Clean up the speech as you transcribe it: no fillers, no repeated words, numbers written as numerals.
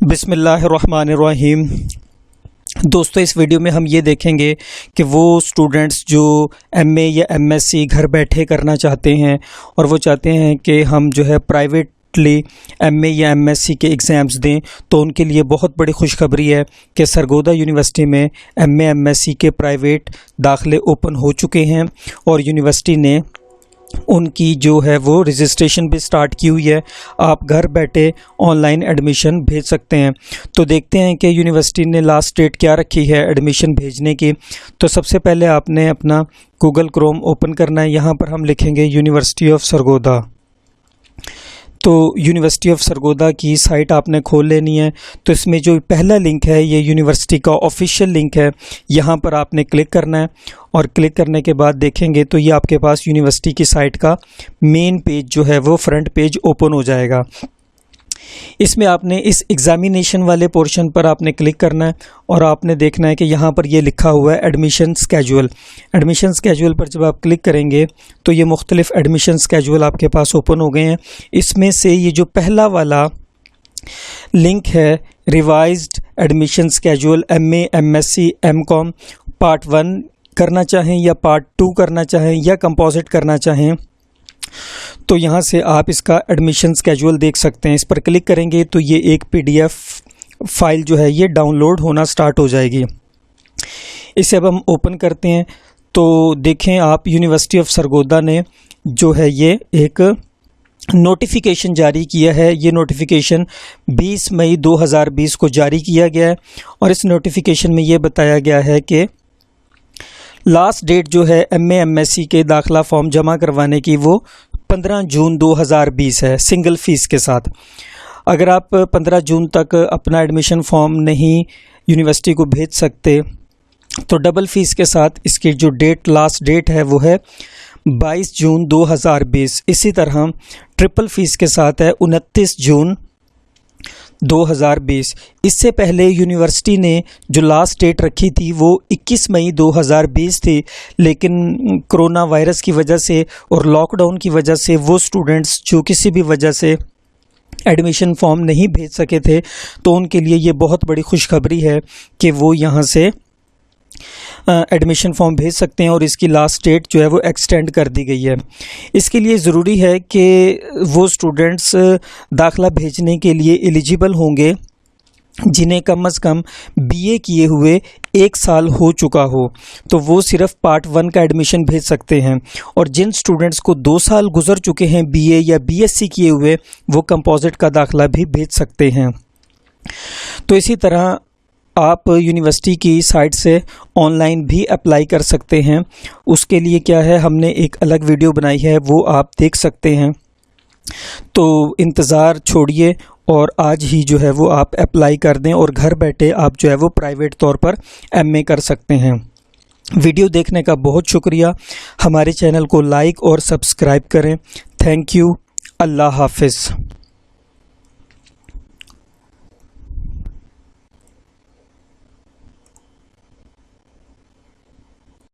बिस्मिल्लाहिर्रहमानिर्रहीम। दोस्तों, इस वीडियो में हम ये देखेंगे कि वो स्टूडेंट्स जो एमए या एमएससी घर बैठे करना चाहते हैं और वो चाहते हैं कि हम जो है प्राइवेटली एमए या एमएससी के एग्ज़ाम्स दें, तो उनके लिए बहुत बड़ी खुशखबरी है कि सरगोधा यूनिवर्सिटी में एमए एमएससी के प्राइवेट दाखिले ओपन हो चुके हैं और यूनिवर्सिटी ने उनकी जो है वो रजिस्ट्रेशन भी स्टार्ट की हुई है। आप घर बैठे ऑनलाइन एडमिशन भेज सकते हैं। तो देखते हैं कि यूनिवर्सिटी ने लास्ट डेट क्या रखी है एडमिशन भेजने की। तो सबसे पहले आपने अपना गूगल क्रोम ओपन करना है। यहाँ पर हम लिखेंगे यूनिवर्सिटी ऑफ सरगोधा। तो यूनिवर्सिटी ऑफ सरगोधा की साइट आपने खोल लेनी है। तो इसमें जो पहला लिंक है ये यूनिवर्सिटी का ऑफिशियल लिंक है। यहाँ पर आपने क्लिक करना है और क्लिक करने के बाद देखेंगे तो ये आपके पास यूनिवर्सिटी की साइट का मेन पेज जो है वो फ्रंट पेज ओपन हो जाएगा। इसमें आपने इस एग्ज़ामिनेशन वाले पोर्शन पर आपने क्लिक करना है और आपने देखना है कि यहाँ पर ये लिखा हुआ है एडमिशन स्केड्यूल। एडमिशन स्केड्यूल पर जब आप क्लिक करेंगे तो ये मुख्तलिफ एडमिशन स्केड्यूल आपके पास ओपन हो गए हैं। इसमें से ये जो पहला वाला लिंक है revised admission schedule MA MSc MCom part 1 करना चाहें या पार्ट 2 करना चाहें या कंपोजिट करना चाहें, तो यहाँ से आप इसका एडमिशन स्केड्यूल देख सकते हैं। इस पर क्लिक करेंगे तो ये एक पीडीएफ फाइल जो है ये डाउनलोड होना स्टार्ट हो जाएगी। इसे अब हम ओपन करते हैं तो देखें आप यूनिवर्सिटी ऑफ सरगोधा ने जो है ये एक नोटिफिकेशन जारी किया है। ये नोटिफिकेशन 20 मई 2020 को जारी किया गया है और इस नोटिफिकेशन में ये बताया गया है कि लास्ट डेट जो है एमए एमएससी के दाखिला फॉर्म जमा करवाने की वो 15 जून 2020 है सिंगल फ़ीस के साथ। अगर आप 15 जून तक अपना एडमिशन फॉर्म नहीं यूनिवर्सिटी को भेज सकते तो डबल फ़ीस के साथ इसकी जो लास्ट डेट है वो है 22 जून 2020। इसी तरह ट्रिपल फ़ीस के साथ है 29 जून 2020। इससे पहले यूनिवर्सिटी ने जो लास्ट डेट रखी थी वो 21 मई 2020 थी, लेकिन कोरोना वायरस की वजह से और लॉकडाउन की वजह से वो स्टूडेंट्स जो किसी भी वजह से एडमिशन फॉर्म नहीं भेज सके थे तो उनके लिए ये बहुत बड़ी खुशखबरी है कि वो यहाँ से एडमिशन फॉर्म भेज सकते हैं और इसकी लास्ट डेट जो है वो एक्सटेंड कर दी गई है। इसके लिए ज़रूरी है कि वो स्टूडेंट्स दाखिला भेजने के लिए एलिजिबल होंगे जिन्हें कम से कम बीए किए हुए 1 साल हो चुका हो, तो वो सिर्फ पार्ट 1 का एडमिशन भेज सकते हैं। और जिन स्टूडेंट्स को 2 साल गुजर चुके हैं बीए या बीएससी किए हुए, वो कंपोजिट का दाखिला भी भेज सकते हैं। तो इसी तरह आप यूनिवर्सिटी की साइट से ऑनलाइन भी अप्लाई कर सकते हैं। उसके लिए क्या है, हमने एक अलग वीडियो बनाई है, वो आप देख सकते हैं। तो इंतज़ार छोड़िए और आज ही जो है वो आप अप्लाई कर दें और घर बैठे आप जो है वो प्राइवेट तौर पर एमए कर सकते हैं। वीडियो देखने का बहुत शुक्रिया। हमारे चैनल को लाइक और सब्सक्राइब करें। Thank you. अल्लाह हाफिज़।